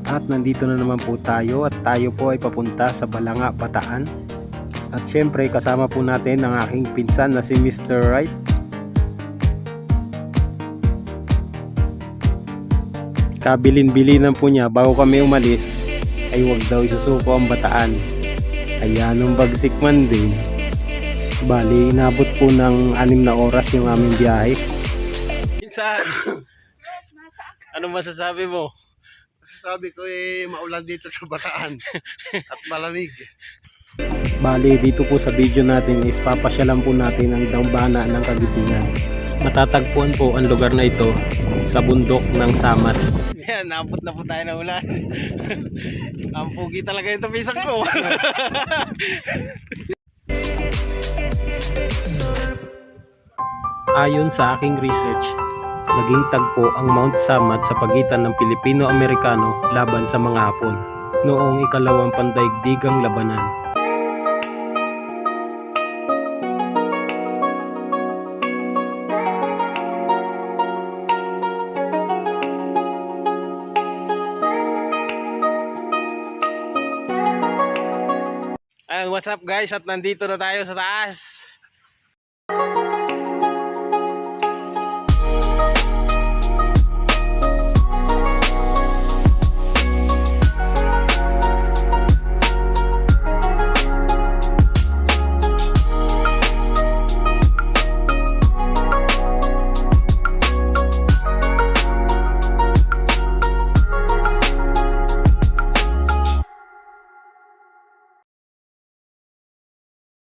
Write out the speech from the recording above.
At nandito na naman po tayo at tayo po ay papunta sa Balanga, Bataan. At syempre kasama po natin ang aking pinsan na si Mr. Wright. Kabilin-bilinan po niya bago kami umalis ay huwag daw isusuko ang Bataan. Kaya nung bagsik man din, bali inabot po ng 6 na oras yung aming biyahe. Pinsan, ano masasabi mo? Sabi ko maulan dito sa Bataan at malamig. Bali dito po sa video natin is papasyalan po natin ang dambana ng Kagitingan. Matatagpuan po ang lugar na ito sa bundok ng Samar. Yan, napot na po tayo ng ulan. Ang pugi talaga yung tapisan ko. Ayon sa aking research, naging tagpo ang Mount Samad sa pagitan ng Pilipino-Amerikano laban sa mga Hapon noong ikalawang pandaigdigang labanan. What's up guys, at nandito na tayo sa taas.